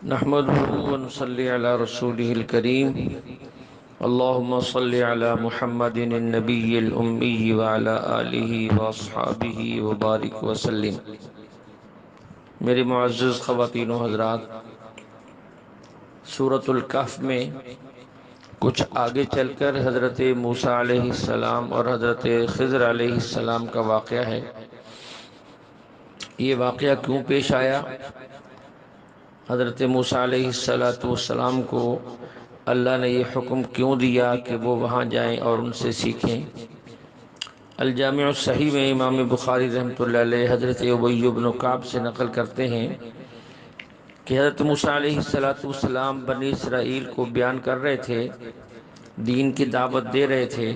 نحمده ونصلي على رسوله الكريم اللهم صل على محمد النبي الأمي وعلى آله وأصحابه وبارك وسلم۔ میری معزز خواتین و حضرات، سورۃ الکہف میں کچھ آگے چل کر حضرت موسیٰ علیہ السلام اور حضرت خضر علیہ السلام کا واقعہ ہے۔ یہ واقعہ کیوں پیش آیا؟ حضرت موسیٰ علیہ السلام کو اللہ نے یہ حکم کیوں دیا کہ وہ وہاں جائیں اور ان سے سیکھیں؟ الجامع الصحیح میں امام بخاری رحمۃ اللہ علیہ حضرت ابی بن کعب سے نقل کرتے ہیں کہ حضرت موسیٰ علیہ السلام بنی اسرائیل کو بیان کر رہے تھے، دین کی دعوت دے رہے تھے۔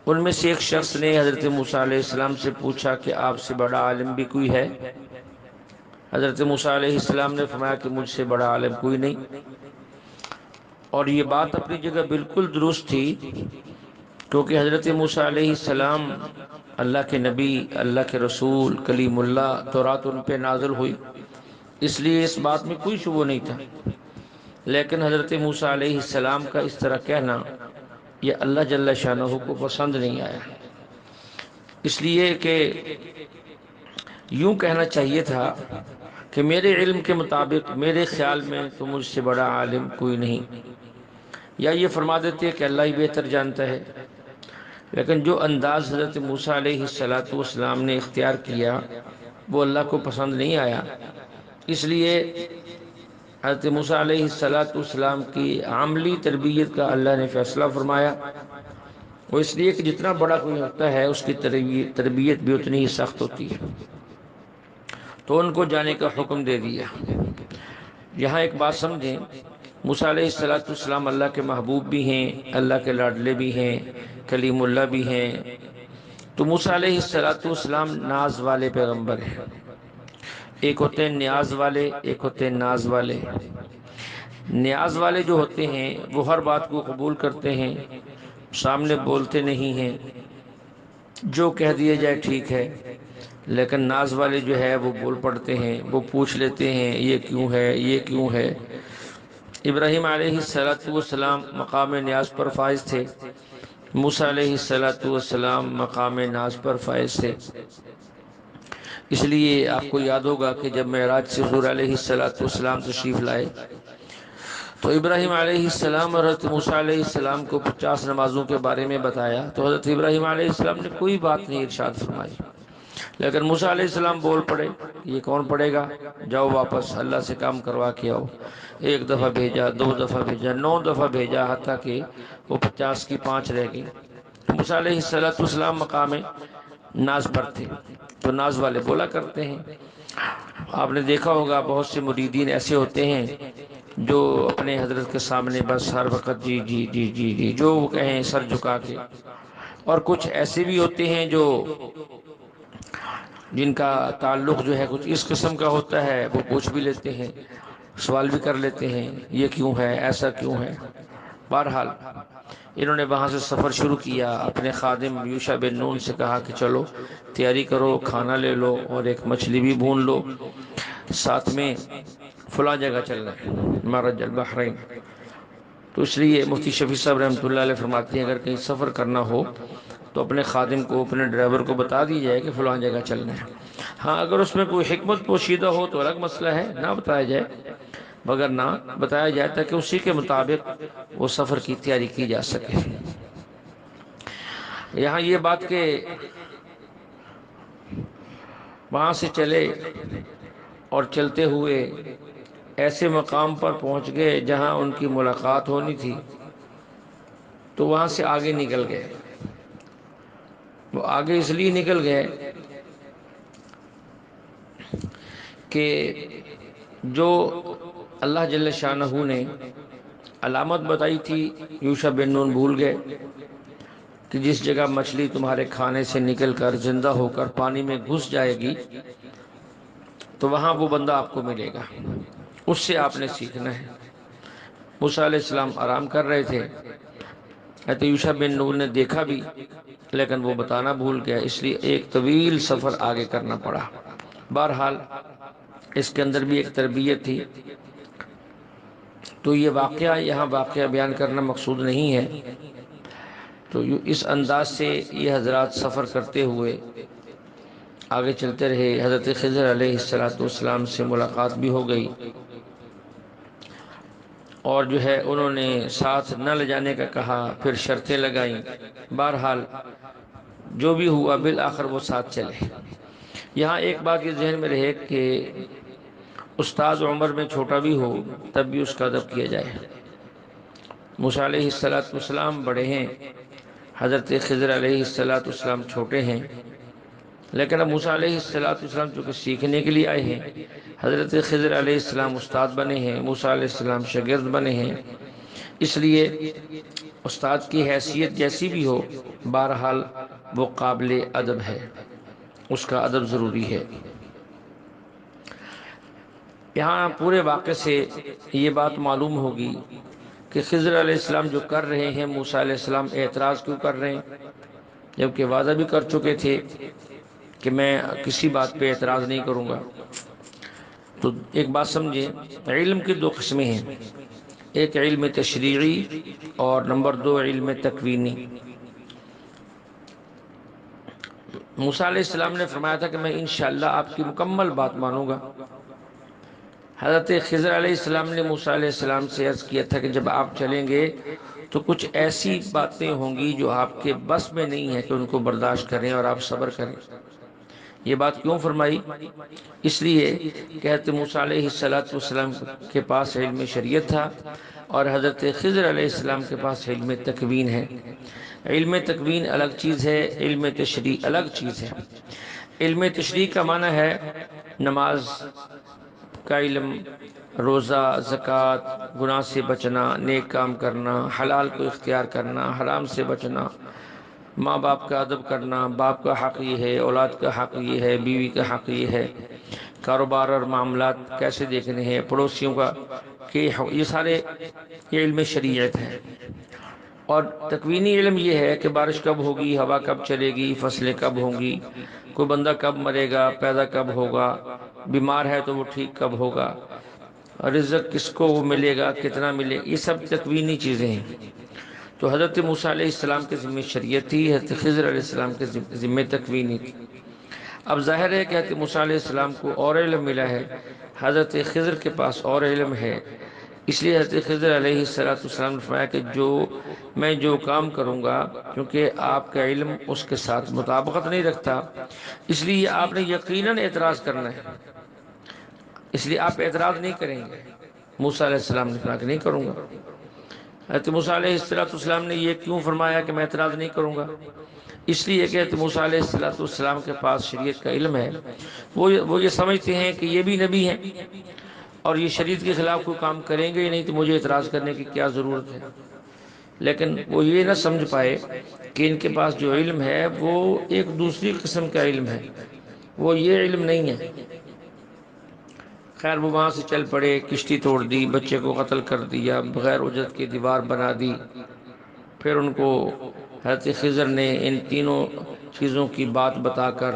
ان میں سے ایک شخص نے حضرت موسیٰ علیہ السلام سے پوچھا کہ آپ سے بڑا عالم بھی کوئی ہے؟ حضرت موسیٰ علیہ السلام نے فرمایا کہ مجھ سے بڑا عالم کوئی نہیں۔ اور یہ بات اپنی جگہ بالکل درست تھی، کیونکہ حضرت موسیٰ علیہ السلام اللہ کے نبی، اللہ کے رسول، کلیم اللہ، تورات ان پہ نازل ہوئی، اس لیے اس بات میں کوئی شبہ نہیں تھا۔ لیکن حضرت موسیٰ علیہ السلام کا اس طرح کہنا یہ اللہ جل شانہ کو پسند نہیں آیا، اس لیے کہ یوں کہنا چاہیے تھا کہ میرے علم کے مطابق، میرے خیال میں تو مجھ سے بڑا عالم کوئی نہیں، یا یہ فرما دیتے کہ اللہ ہی بہتر جانتا ہے۔ لیکن جو انداز حضرت موسیٰ علیہ السلام نے اختیار کیا وہ اللہ کو پسند نہیں آیا، اس لیے حضرت موسیٰ علیہ السلام کی عملی تربیت کا اللہ نے فیصلہ فرمایا۔ وہ اس لیے کہ جتنا بڑا کوئی ہوتا ہے اس کی تربیت بھی اتنی ہی سخت ہوتی ہے، تو ان کو جانے کا حکم دے دیا۔ یہاں ایک بات سمجھیں، موسیٰ علیہ السلام اللہ کے محبوب بھی ہیں، اللہ کے لاڈلے بھی ہیں، کلیم اللہ بھی ہیں۔ تو موسیٰ علیہ السلام ناز والے پیغمبر ہیں۔ ایک ہوتے ہیں نیاز والے، ایک ہوتے ہیں ناز والے۔ نیاز والے جو ہوتے ہیں وہ ہر بات کو قبول کرتے ہیں، سامنے بولتے نہیں ہیں، جو کہہ دیا جائے ٹھیک ہے۔ لیکن ناز والے جو ہے وہ بول پڑتے ہیں، وہ پوچھ لیتے ہیں یہ کیوں ہے، یہ کیوں ہے۔ ابراہیم علیہ السلام مقام نیاز پر فائز تھے، موسیٰ علیہ السلام مقام ناز پر فائز تھے۔ اس لیے آپ کو یاد ہوگا کہ جب معراج سے حضور علیہ السلام تشریف لائے تو ابراہیم علیہ السلام اور حضرت موسیٰ علیہ السلام کو 50 نمازوں کے بارے میں بتایا، تو حضرت ابراہیم علیہ السلام نے کوئی بات نہیں ارشاد فرمائی، لیکن موسیٰ علیہ السلام بول پڑے، یہ کون پڑے گا، جاؤ واپس اللہ سے کام کروا کے آؤ۔ ایک دفعہ بھیجا، 2 دفعہ بھیجا، 9 دفعہ بھیجا، حتیٰ کہ وہ 50 کی 5 رہ گئی۔ موسیٰ علیہ السلام مقام ناز پر تھے، تو ناز والے بولا کرتے ہیں۔ آپ نے دیکھا ہوگا بہت سے مریدین ایسے ہوتے ہیں جو اپنے حضرت کے سامنے بس ہر وقت جی جی جی جی جی جو وہ کہیں سر جھکا کے، اور کچھ ایسے بھی ہوتے ہیں جو جن کا تعلق جو ہے کچھ اس قسم کا ہوتا ہے، وہ پوچھ بھی لیتے ہیں، سوال بھی کر لیتے ہیں یہ کیوں ہے، ایسا کیوں ہے۔ بہرحال انہوں نے وہاں سے سفر شروع کیا، اپنے خادم یوشع بن نون سے کہا کہ چلو تیاری کرو، کھانا لے لو اور ایک مچھلی بھی بھون لو، ساتھ میں فلاں جگہ چلنا ہے، مرج البحرین۔ تو اس لیے مفتی شفیع صاحب رحمۃ اللہ علیہ فرماتے ہیں اگر کہیں سفر کرنا ہو تو اپنے خادم کو، اپنے ڈرائیور کو بتا دی جائے کہ فلاں جگہ چلنا ہے۔ ہاں اگر اس میں کوئی حکمت پوشیدہ ہو تو الگ مسئلہ ہے، نہ بتایا جائے، مگر نہ بتایا جائے تاکہ اسی کے مطابق وہ سفر کی تیاری کی جا سکے۔ یہاں یہ بات کہ وہاں سے چلے اور چلتے ہوئے ایسے مقام پر پہنچ گئے جہاں ان کی ملاقات ہونی تھی، تو وہاں سے آگے نکل گئے۔ وہ آگے اس لیے نکل گئے کہ جو اللہ جل شانہ نے علامت بتائی تھی یوشع بن نون بھول گئے کہ جس جگہ مچھلی تمہارے کھانے سے نکل کر زندہ ہو کر پانی میں گھس جائے گی تو وہاں وہ بندہ آپ کو ملے گا، اس سے آپ نے سیکھنا ہے۔ موسیٰ علیہ السلام آرام کر رہے تھے، حضرت یوشع بن نون نے دیکھا بھی لیکن وہ بتانا بھول گیا، اس لیے ایک طویل سفر آگے کرنا پڑا۔ بہرحال اس کے اندر بھی ایک تربیت تھی۔ تو یہ واقعہ یہاں واقعہ بیان کرنا مقصود نہیں ہے۔ تو اس انداز سے یہ حضرات سفر کرتے ہوئے آگے چلتے رہے۔ حضرت خضر علیہ السلام سے ملاقات بھی ہو گئی، اور جو ہے انہوں نے ساتھ نہ لے جانے کا کہا، پھر شرطیں لگائیں۔ بہرحال جو بھی ہوا بالآخر وہ ساتھ چلے۔ یہاں ایک بات یہ ذہن میں رہے کہ استاد عمر میں چھوٹا بھی ہو تب بھی اس کا ادب کیا جائے۔ موسیٰ علیہ السلام بڑے ہیں، حضرت خضر علیہ السلام چھوٹے ہیں، لیکن اب موسیٰ علیہ السلام چونکہ سیکھنے کے لیے آئے ہیں، حضرت خضر علیہ السلام استاد بنے ہیں، موسیٰ علیہ السلام شاگرد بنے ہیں، اس لیے استاد کی حیثیت جیسی بھی ہو بہرحال وہ قابل ادب ہے، اس کا ادب ضروری ہے۔ یہاں پورے واقعے سے یہ بات معلوم ہوگی کہ خضر علیہ السلام جو کر رہے ہیں، موسیٰ علیہ السلام اعتراض کیوں کر رہے ہیں، جبکہ وعدہ بھی کر چکے تھے کہ میں کسی بات پہ اعتراض نہیں کروں گا۔ تو ایک بات سمجھیں، علم کی دو قسمیں ہیں، ایک علم تشریعی اور نمبر دو علم تکوینی۔ موسیٰ علیہ السلام نے فرمایا تھا کہ میں انشاءاللہ آپ کی مکمل بات مانوں گا۔ حضرت خضر علیہ السلام نے موسیٰ علیہ السلام سے عرض کیا تھا کہ جب آپ چلیں گے تو کچھ ایسی باتیں ہوں گی جو آپ کے بس میں نہیں ہے کہ ان کو برداشت کریں اور آپ صبر کریں۔ یہ بات کیوں فرمائی؟ اس لیے کہ حضرت موسیٰ علیہ السلام کے پاس علم شریعت تھا اور حضرت خضر علیہ السلام کے پاس علم تکوین ہے۔ علم تکوین الگ چیز ہے، علم تشریع الگ چیز ہے۔ علم تشریع کا معنی ہے نماز کا علم، روزہ، زکوٰۃ، گناہ سے بچنا، نیک کام کرنا، حلال کو اختیار کرنا، حرام سے بچنا، ماں باپ کا ادب کرنا، باپ کا حق یہ ہے، اولاد کا حق یہ ہے، بیوی کا حق یہ ہے، کاروبار اور معاملات کیسے دیکھنے ہیں، پڑوسیوں کا کہ یہ سارے علم شریعت ہیں۔ اور تکوینی علم یہ ہے کہ بارش کب ہوگی، ہوا کب چلے گی، فصلیں کب ہوں گی، کوئی بندہ کب مرے گا، پیدا کب ہوگا، بیمار ہے تو وہ ٹھیک کب ہوگا، رزق کس کو وہ ملے گا، کتنا ملے، یہ سب تکوینی چیزیں ہیں۔ تو حضرت موسیٰ علیہ السلام کے ذمہ شریعت تھی، حضرت خضر علیہ السلام کے ذمہ تکوینی تھی۔ اب ظاہر ہے کہ حضرت موسیٰ علیہ السلام کو اور علم ملا ہے، حضرت خضر کے پاس اور علم ہے، اس لیے حضرت خضر علیہ السلام نے فرمایا کہ میں جو کام کروں گا، کیونکہ آپ کا علم اس کے ساتھ مطابقت نہیں رکھتا، اس لیے آپ نے یقیناً اعتراض کرنا ہے، اس لیے آپ اعتراض نہیں کریں گے۔ موسیٰ علیہ السلام نے فرمایا کہ نہیں کروں گا۔ حضرت موسیٰ علیہ السلام نے یہ کیوں فرمایا کہ میں اعتراض نہیں کروں گا؟ اس لیے کہ حضرت موسیٰ علیہ السلام کے پاس شریعت کا علم ہے، وہ یہ سمجھتے ہیں کہ یہ بھی نبی ہیں اور یہ شریعت کے خلاف کوئی کام کریں گے ہی نہیں، تو مجھے اعتراض کرنے کی کیا ضرورت ہے۔ لیکن وہ یہ نہ سمجھ پائے کہ ان کے پاس جو علم ہے وہ ایک دوسری قسم کا علم ہے، وہ یہ علم نہیں ہے۔ خیر وہ وہاں سے چل پڑے، کشتی توڑ دی، بچے کو قتل کر دیا، بغیر اجرت کی دیوار بنا دی، پھر ان کو حضرت خضر نے ان تینوں چیزوں کی بات بتا کر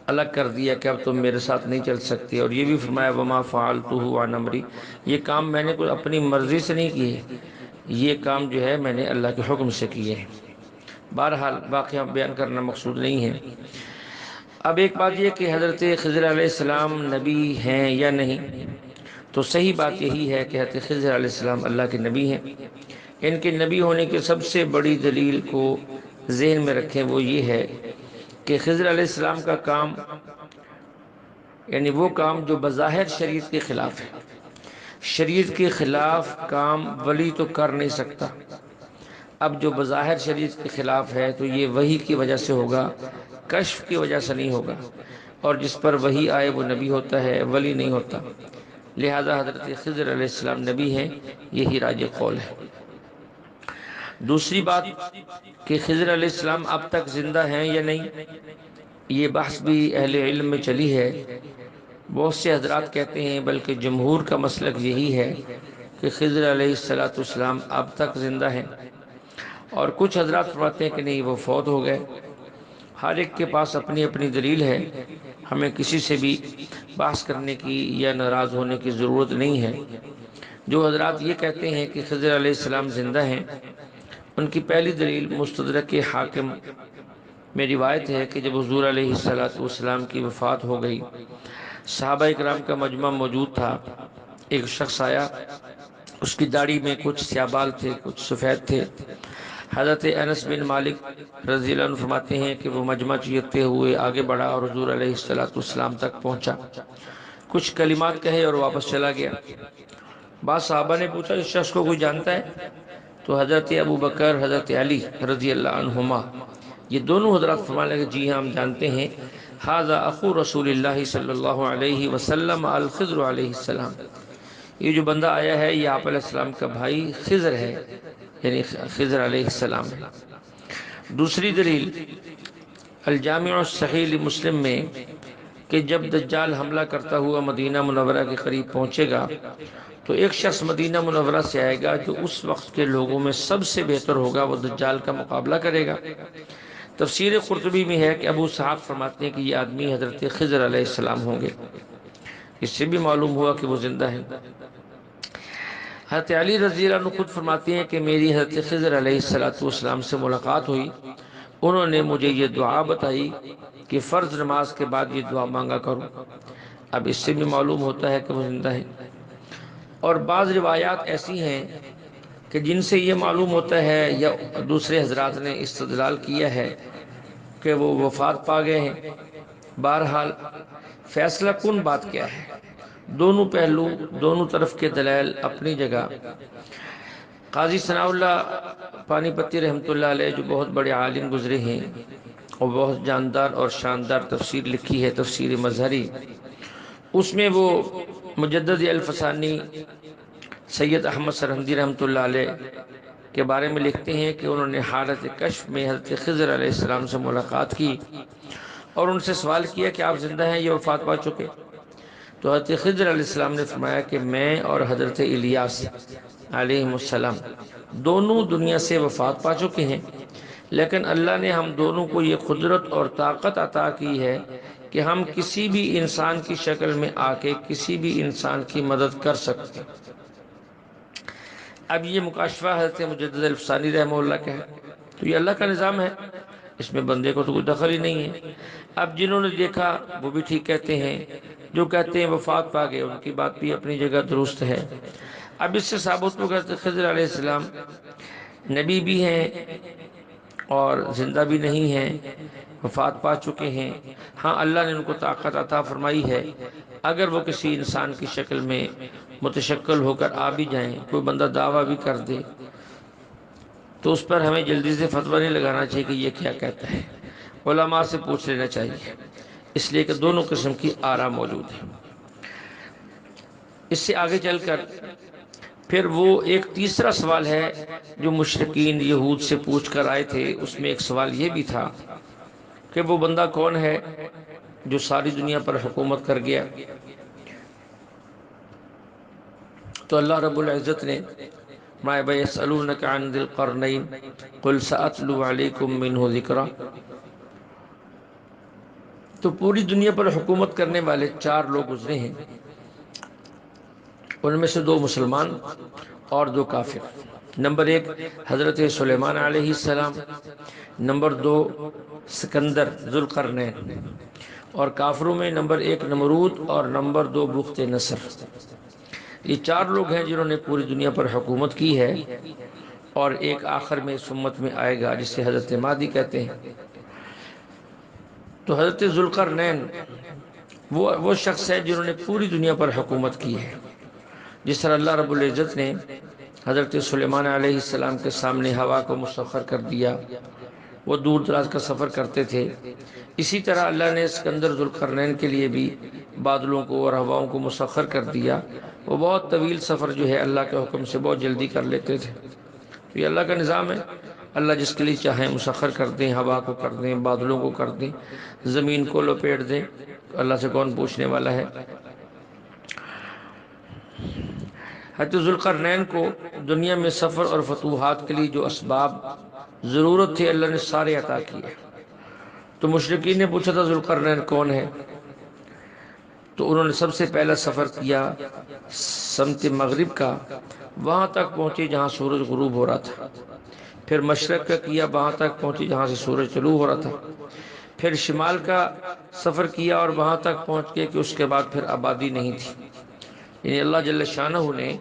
الگ کر دیا کہ اب تم میرے ساتھ نہیں چل سکتے، اور یہ بھی فرمایا وما فعلتہ عن امری، یہ کام میں نے کوئی اپنی مرضی سے نہیں کیے، یہ کام جو ہے میں نے اللہ کے حکم سے کیے ہیں۔ بہرحال واقعہ بیان کرنا مقصود نہیں ہے۔ اب ایک بات یہ کہ حضرت خضر علیہ السلام نبی ہیں یا نہیں، تو صحیح بات یہی ہے کہ حضرت خضر علیہ السلام اللہ کے نبی ہیں۔ ان کے نبی ہونے کی سب سے بڑی دلیل کو ذہن میں رکھیں، وہ یہ ہے کہ خضر علیہ السلام کا کام، یعنی وہ کام جو بظاہر شریعت کے خلاف ہے، شریعت کے خلاف کام ولی تو کر نہیں سکتا۔ اب جو بظاہر شریعت کے خلاف ہے تو یہ وحی کی وجہ سے ہوگا، کشف کی وجہ سے نہیں ہوگا، اور جس پر وحی آئے وہ نبی ہوتا ہے، ولی نہیں ہوتا۔ لہذا حضرت خضر علیہ السلام نبی ہیں، یہی راجح قول ہے۔ دوسری بات کہ خضر علیہ السلام اب تک زندہ ہیں یا نہیں، یہ بحث بھی اہل علم میں چلی ہے۔ بہت سے حضرات کہتے ہیں، بلکہ جمہور کا مسلک یہی ہے کہ خضر علیہ السلام اب تک زندہ ہیں، اور کچھ حضرات فرماتے ہیں کہ نہیں وہ فوت ہو گئے۔ ہر ایک کے پاس اپنی اپنی دلیل ہے، ہمیں کسی سے بھی بحث کرنے کی یا ناراض ہونے کی ضرورت نہیں ہے۔ جو حضرات یہ کہتے ہیں کہ خضر علیہ السلام زندہ ہیں، ان کی پہلی دلیل مستدرک حاکم میں روایت ہے کہ جب حضور علیہ السلام کی وفات ہو گئی، صحابہ اکرام کا مجمع موجود تھا۔ ایک شخص آیا، اس کی داڑھی میں کچھ سیاہ بال تھے، کچھ سفید تھے۔ حضرت انس بن مالک رضی اللہ عنہ فرماتے ہیں کہ وہ مجمع چیرتے ہوئے آگے بڑھا اور حضور علیہ السلام تک پہنچا، کچھ کلمات کہے اور واپس چلا گیا۔ بعض صحابہ نے پوچھا اس شخص کو کوئی جانتا ہے؟ تو حضرت ابو بکر، حضرت علی رضی اللہ عنہما، یہ دونوں حضرات فرمانے لگے جی ہاں ہم جانتے ہیں، ھذا اخو رسول اللہ صلی اللہ علیہ وسلم الخضر علیہ السلام، یہ جو بندہ آیا ہے یہ آپ علیہ السلام کا بھائی خضر ہے، یعنی خضر علیہ السلام ہے۔ دوسری دلیل الجامع الصحیح لمسلم میں کہ جب دجال حملہ کرتا ہوا مدینہ منورہ کے قریب پہنچے گا تو ایک شخص مدینہ منورہ سے آئے گا جو اس وقت کے لوگوں میں سب سے بہتر ہوگا، وہ دجال کا مقابلہ کرے گا۔ تفسیر قرطبی میں ہے کہ ابو صحاب فرماتے ہیں کہ یہ آدمی حضرت خضر علیہ السلام ہوں گے، اس سے بھی معلوم ہوا کہ وہ زندہ ہیں۔ حضرت علی رضی اللہ عنہ خود فرماتے ہیں کہ میری حضرت خضر علیہ السلام سے ملاقات ہوئی، انہوں نے مجھے یہ دعا بتائی کہ فرض نماز کے بعد یہ دعا مانگا کروں۔ اب اس سے بھی معلوم ہوتا ہے کہ وہ زندہ ہیں۔ اور بعض روایات ایسی ہیں کہ جن سے یہ معلوم ہوتا ہے یا دوسرے حضرات نے استدلال کیا ہے کہ وہ وفات پا گئے ہیں۔ بہرحال فیصلہ کن بات کیا ہے، دونوں پہلو، دونوں طرف کے دلائل اپنی جگہ۔ قاضی ثناء اللہ پانی پتی رحمۃ اللہ علیہ جو بہت بڑے عالم گزرے ہیں اور بہت جاندار اور شاندار تفسیر لکھی ہے، تفسیر مظہری، اس میں وہ مجدد الفسانی سید احمد سرہندی رحمۃ اللہ علیہ کے بارے میں لکھتے ہیں کہ انہوں نے حالت کشف میں حضرت خضر علیہ السلام سے ملاقات کی اور ان سے سوال کیا کہ آپ زندہ ہیں یا وفات پا چکے؟ تو حضرت خضر علیہ السلام نے فرمایا کہ میں اور حضرت الیاس علیہ السلام دونوں دنیا سے وفات پا چکے ہیں، لیکن اللہ نے ہم دونوں کو یہ قدرت اور طاقت عطا کی ہے کہ ہم کسی بھی انسان کی شکل میں آ کے کسی بھی انسان کی مدد کر سکتے ہیں۔ اب یہ مکاشفہ حضرت مجدد الفسانی رحمہ اللہ کا ہے، تو یہ اللہ کا نظام ہے، اس میں بندے کو تو کوئی دخل ہی نہیں ہے۔ اب جنہوں نے دیکھا وہ بھی ٹھیک کہتے ہیں، جو کہتے ہیں وفات پا گئے ان کی بات بھی اپنی جگہ درست ہے۔ اب اس سے ثابت ہو گیا کہ خضر علیہ السلام نبی بھی ہیں اور زندہ بھی نہیں ہیں، وفات پا چکے ہیں۔ ہاں اللہ نے ان کو طاقت عطا فرمائی ہے، اگر وہ کسی انسان کی شکل میں متشکل ہو کر آ بھی جائیں، کوئی بندہ دعویٰ بھی کر دے تو اس پر ہمیں جلدی سے فتویٰ نہیں لگانا چاہیے کہ یہ کیا کہتا ہے، علماء سے پوچھ لینا چاہیے، اس لیے کہ دونوں قسم کی آراء موجود ہیں۔ اس سے آگے چل کر پھر وہ ایک تیسرا سوال ہے جو مشرکین یہود سے پوچھ کر آئے تھے، اس میں ایک سوال یہ بھی تھا کہ وہ بندہ کون ہے جو ساری دنیا پر حکومت کر گیا؟ تو اللہ رب العزت نے فرمایا بَيَسْأَلُونَكَ عَنْ ذِي الْقَرْنَيْنِ قُلْ سَأَتْلُو عَلَيْكُمْ مِنْهُ ذِكْرًا۔ تو پوری دنیا پر حکومت کرنے والے 4 لوگ گزرے ہیں، ان میں سے 2 مسلمان اور 2 کافر۔ نمبر 1 حضرت سلیمان علیہ السلام، نمبر 2 سکندر ذوالقرنین، اور کافروں میں نمبر 1 نمرود اور نمبر 2 بخت نصر۔ یہ 4 لوگ ہیں جنہوں نے پوری دنیا پر حکومت کی ہے، اور ایک آخر میں اس امت میں آئے گا جسے حضرت مہدی کہتے ہیں۔ تو حضرت ذوالقرنین وہ شخص ہے جنہوں نے پوری دنیا پر حکومت کی ہے، جس طرح اللہ رب العزت نے حضرت سلیمان علیہ السلام کے سامنے ہوا کو مسخر کر دیا، وہ دور دراز کا سفر کرتے تھے، اسی طرح اللہ نے سکندر ذوالقرنین کے لیے بھی بادلوں کو اور ہواؤں کو مسخر کر دیا، وہ بہت طویل سفر جو ہے اللہ کے حکم سے بہت جلدی کر لیتے تھے۔ تو یہ اللہ کا نظام ہے، اللہ جس کے لیے چاہیں مسخر کر دیں، ہوا کو کر دیں، بادلوں کو کر دیں، زمین کو لپیٹ دیں، تو اللہ سے کون پوچھنے والا ہے۔ حضرت ذوالقرنین کو دنیا میں سفر اور فتوحات کے لیے جو اسباب ضرورت تھے اللہ نے سارے عطا کیے۔ تو مشرکین نے پوچھا تھا ذوالقرنین کون ہے؟ تو انہوں نے سب سے پہلا سفر کیا سمت مغرب کا، وہاں تک پہنچے جہاں سورج غروب ہو رہا تھا، پھر مشرق کا کیا، وہاں تک پہنچے جہاں سے سورج طلوع ہو رہا تھا، پھر شمال کا سفر کیا اور وہاں تک پہنچ کے کہ اس کے بعد پھر آبادی نہیں تھی۔ یعنی اللہ جل شانہ نے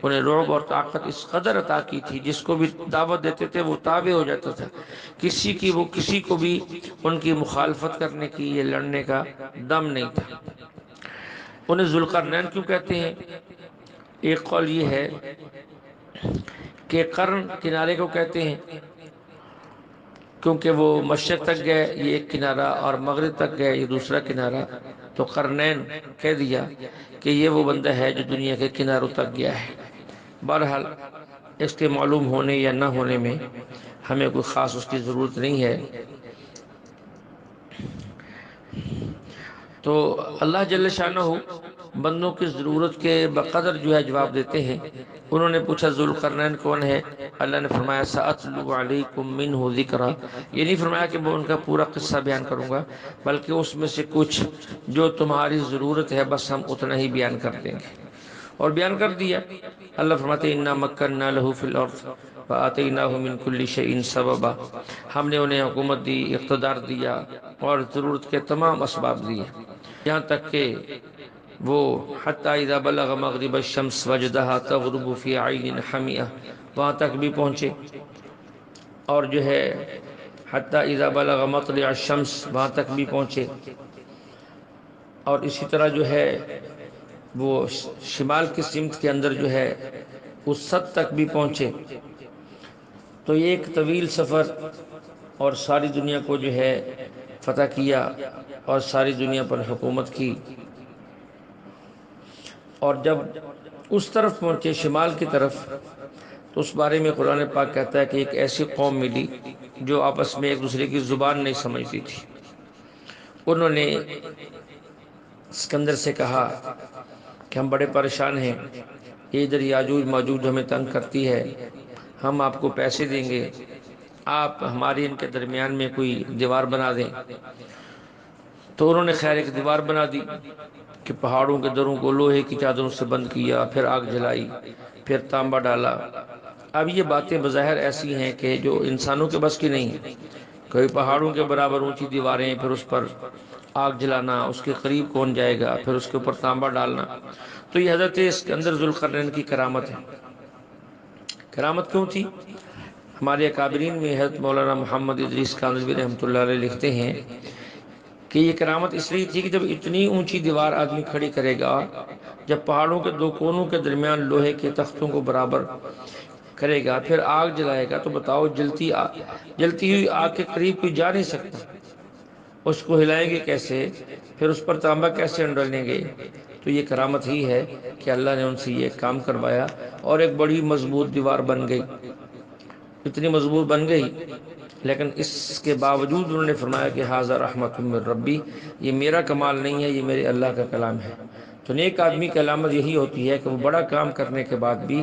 انہیں رعب اور طاقت اس قدر عطا کی تھی، جس کو بھی دعوت دیتے تھے وہ تابع ہو جاتا تھا، کسی کو بھی ان کی مخالفت کرنے کی یا لڑنے کا دم نہیں تھا۔ انہیں ذوالقرنین کیوں کہتے ہیں؟ ایک قول یہ ہے کہ قرن کنارے کو کہتے ہیں کیونکہ وہ مشرق تک گئے، یہ ایک کنارہ، اور مغرب تک گئے، یہ دوسرا کنارہ، تو قرنین کہہ دیا کہ یہ وہ بندہ ہے جو دنیا کے کناروں تک گیا ہے۔ بہرحال اس کے معلوم ہونے یا نہ ہونے میں ہمیں کوئی خاص اس کی ضرورت نہیں ہے۔ تو اللہ جل شانہ بندوں کی ضرورت کے بقدر جو ہے جواب دیتے ہیں۔ انہوں نے پوچھا ذوالقرنین کون ہے؟ اللہ نے فرمایا سأتلو علیکم منہ ذکرا، یہ نہیں فرمایا کہ میں ان کا پورا قصہ بیان کروں گا، بلکہ اس میں سے کچھ جو تمہاری ضرورت ہے بس ہم اتنا ہی بیان کر دیں گے، اور بیان کر دیا۔ اللہ فرماتے انا مکننا لہ فی الارض فآتیناہ من کل شیء سببا، ہم نے انہیں حکومت دی، اقتدار دیا اور ضرورت کے تمام اسباب دیے، یہاں تک کہ وہ حتی اذا بلغ مغرب الشمس وجدہا تغرب فی عین حمیہ، وہاں تک بھی پہنچے، اور جو ہے حتی اذا بلغ مطلع الشمس وہاں تک بھی پہنچے، اور اسی طرح جو ہے وہ شمال کی سمت کے اندر جو ہے اس سط تک بھی پہنچے۔ تو یہ ایک طویل سفر، اور ساری دنیا کو جو ہے فتح کیا اور ساری دنیا پر حکومت کی۔ اور جب اس طرف پہنچے شمال کی طرف، تو اس بارے میں قرآن پاک کہتا ہے کہ ایک ایسی قوم ملی جو آپس میں ایک دوسرے کی زبان نہیں سمجھتی تھی۔ انہوں نے اسکندر سے کہا کہ ہم بڑے پریشان ہیں، ادھر یاجوج ماجوج ہمیں تنگ کرتی ہے، ہم آپ کو پیسے دیں گے، آپ ہماری ان کے درمیان میں کوئی دیوار بنا دیں۔ تو انہوں نے خیر ایک دیوار بنا دی کہ پہاڑوں کے دروں کو لوہے کی چادروں سے بند کیا، پھر آگ جلائی، پھر تانبا ڈالا۔ اب یہ باتیں بظاہر ایسی ہیں کہ جو انسانوں کے بس کی نہیں ہیں، کوئی پہاڑوں کے برابر اونچی دیواریں، پھر اس پر آگ جلانا، اس کے قریب کون جائے گا، پھر اس کے اوپر تانبا ڈالنا۔ تو یہ حضرت اسکندر ذوالقرنین کی کرامت ہے۔ کرامت کیوں تھی؟ ہمارے اکابرین میں حضرت مولانا محمد ادریس کاندھلوی رحمۃ اللہ علیہ لکھتے ہیں کہ یہ کرامت اس لیے تھی کہ جب اتنی اونچی دیوار آدمی کھڑی کرے گا، جب پہاڑوں کے دو کونوں کے درمیان لوہے کے تختوں کو برابر کرے گا، پھر آگ جلائے گا، تو بتاؤ جلتی ہوئی آگ کے قریب کوئی جا نہیں سکتا، اس کو ہلائیں گے کیسے، پھر اس پر تانبا کیسے ڈالیں گے؟ تو یہ کرامت ہی ہے کہ اللہ نے ان سے یہ کام کروایا، اور ایک بڑی مضبوط دیوار بن گئی، اتنی مضبوط بن گئی، لیکن اس کے باوجود انہوں نے فرمایا کہ ھذا رحمت من ربی، یہ میرا کمال نہیں ہے، یہ میرے اللہ کا کلام ہے۔ تو نیک آدمی کی علامت یہی ہوتی ہے کہ وہ بڑا کام کرنے کے بعد بھی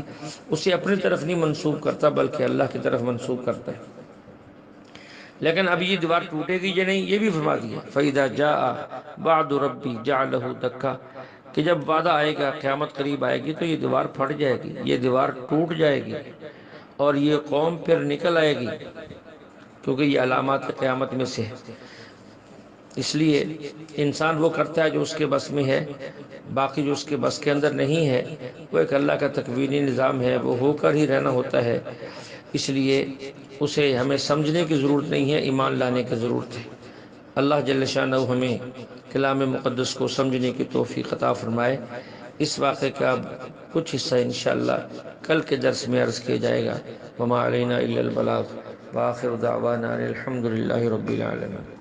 اسے اپنی طرف نہیں منسوب کرتا، بلکہ اللہ کی طرف منسوب کرتا ہے۔ لیکن اب یہ دیوار ٹوٹے گی یا نہیں، یہ بھی فرما دیا فَإِذَا جَاءَ وَعْدُ رَبِّي جَعَلَهُ دَكَّا، کہ جب وعدہ آئے گا، قیامت قریب آئے گی، تو یہ دیوار پھٹ جائے گی، یہ دیوار ٹوٹ جائے گی، اور یہ قوم پھر نکل آئے گی، کیونکہ یہ علامات قیامت میں سے ہے۔ اس لیے انسان وہ کرتا ہے جو اس کے بس میں ہے، باقی جو اس کے بس کے اندر نہیں ہے وہ ایک اللہ کا تکوینی نظام ہے، وہ ہو کر ہی رہنا ہوتا ہے۔ اس لیے اسے ہمیں سمجھنے کی ضرورت نہیں ہے، ایمان لانے کی ضرورت ہے۔ اللہ جل شانہ ہمیں کلام مقدس کو سمجھنے کی توفیق عطا فرمائے۔ اس واقعے کا کچھ حصہ انشاءاللہ کل کے درس میں عرض کیا جائے گا۔ وما علینا الا البلاغ، وآخر دعوانا الحمد للہ رب العالمین۔